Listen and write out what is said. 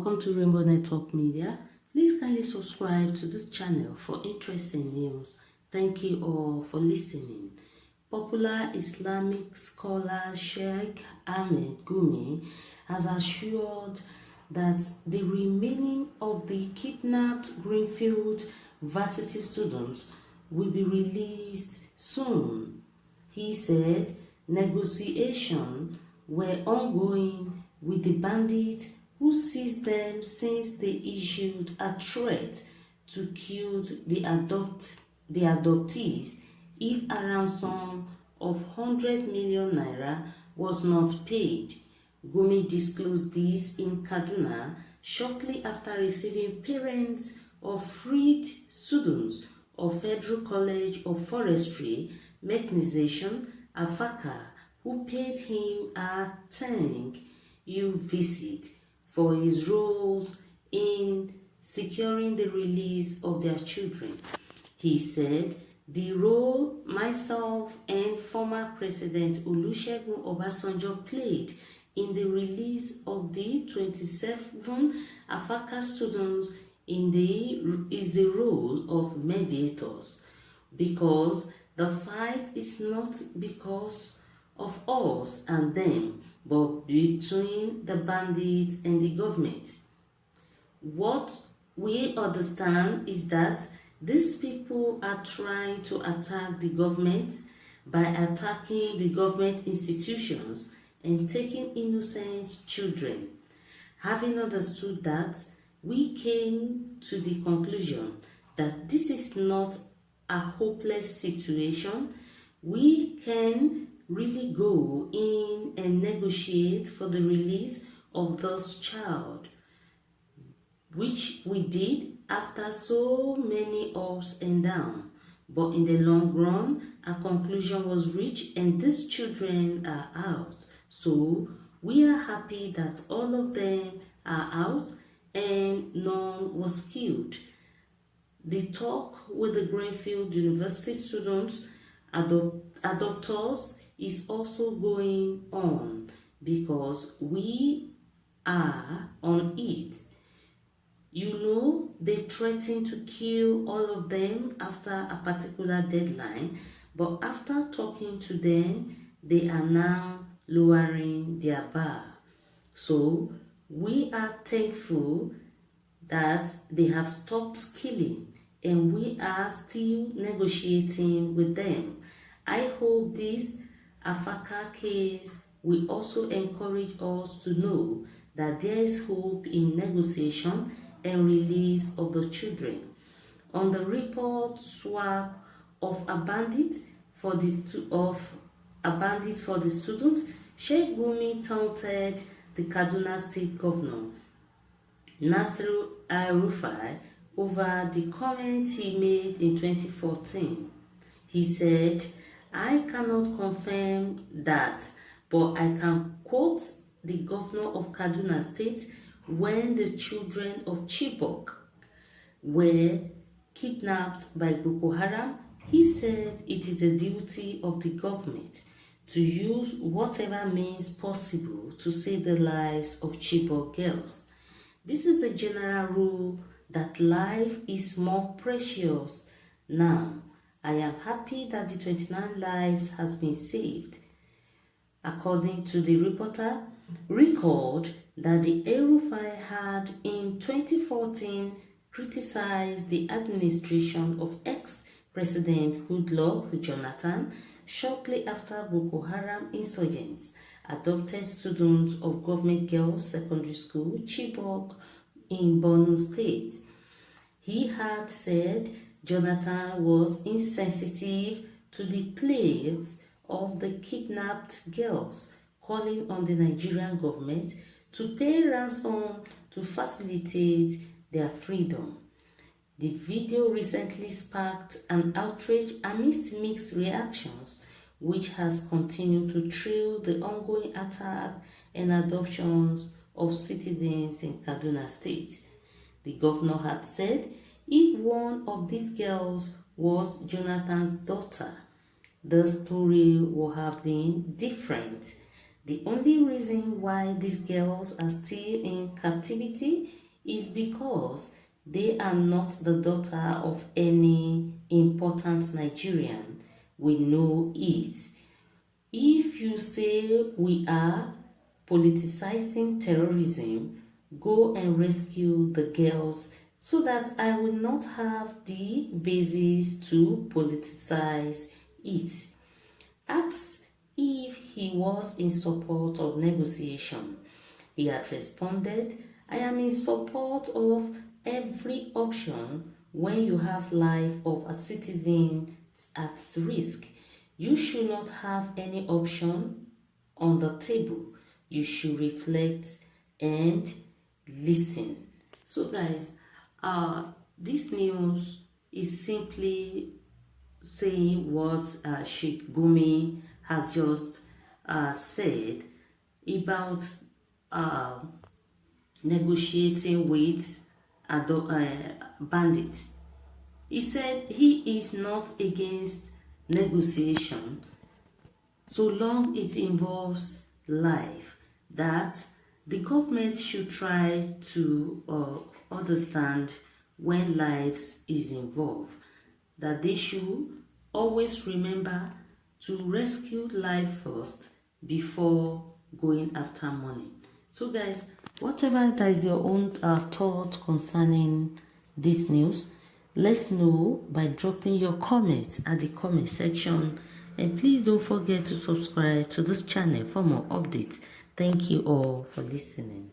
Welcome to Rainbow Network Media. Please kindly subscribe to this channel for interesting news. Thank you all for listening. Popular Islamic scholar Sheikh Ahmed Gumi has assured that the remaining of the kidnapped Greenfield Varsity students will be released soon. He said negotiations were ongoing with the bandits who seized them since they issued a threat to kill the adoptees if a ransom of 100 million naira was not paid. Gumi disclosed this in Kaduna shortly after receiving parents of freed students of Federal College of Forestry Mechanization, Afaka, who paid him a thank you visit for his roles in securing the release of their children. He said, the role myself and former President Olusegun Obasanjo played in the release of the 27 Afaka students is the role of mediators, because the fight is not because of us and them, but between the bandits and the government. What we understand is that these people are trying to attack the government by attacking the government institutions and taking innocent children. Having understood that, we came to the conclusion that this is not a hopeless situation. We can really go in and negotiate for the release of those child, which we did after so many ups and downs. But in the long run, a conclusion was reached and these children are out. So we are happy that all of them are out and none was killed. The talk with the Greenfield University students, adopters, is also going on because we are on it. You know, they threatened to kill all of them after a particular deadline, but after talking to them, they are now lowering their bar. So we are thankful that they have stopped killing and we are still negotiating with them. I hope this Afaka case will also encourage us to know that there is hope in negotiation and release of the children. On the report swap of a bandit for the student, Sheikh Gumi taunted the Kaduna State Governor Nasiru El-Rufai over the comments he made in 2014. He said, I cannot confirm that, but I can quote the governor of Kaduna State when the children of Chibok were kidnapped by Boko Haram. He said it is the duty of the government to use whatever means possible to save the lives of Chibok girls. This is a general rule that life is more precious now. I am happy that the 29 lives has been saved. According to the reporter, recalled that the El-Rufai had in 2014 criticized the administration of ex-President Goodluck Jonathan shortly after Boko Haram insurgents adopted students of Government Girls Secondary School, Chibok, in Borno State. He had said Jonathan was insensitive to the plight of the kidnapped girls, calling on the Nigerian government to pay ransom to facilitate their freedom. The video recently sparked an outrage amidst mixed reactions, which has continued to trail the ongoing attack and adoptions of citizens in Kaduna State. The governor had said if one of these girls was Jonathan's daughter, the story would have been different. The only reason why these girls are still in captivity is because they are not the daughter of any important Nigerian. We know it. If you say we are politicizing terrorism, go and rescue the girls so that I will not have the basis to politicize it. Asked if he was in support of negotiation, he had responded, I am in support of every option when you have life of a citizen at risk. You should not have any option on the table. You should reflect and listen. So guys, this news is simply saying what Sheikh Gumi has just said about negotiating with bandits. He said he is not against negotiation so long it involves life, that the government should try to understand when lives is involved, that they should always remember to rescue life first before going after money. So guys, whatever that is your own thought concerning this news, let's know by dropping your comments at the comment section, and please don't forget to subscribe to this channel for more updates. Thank you all for listening.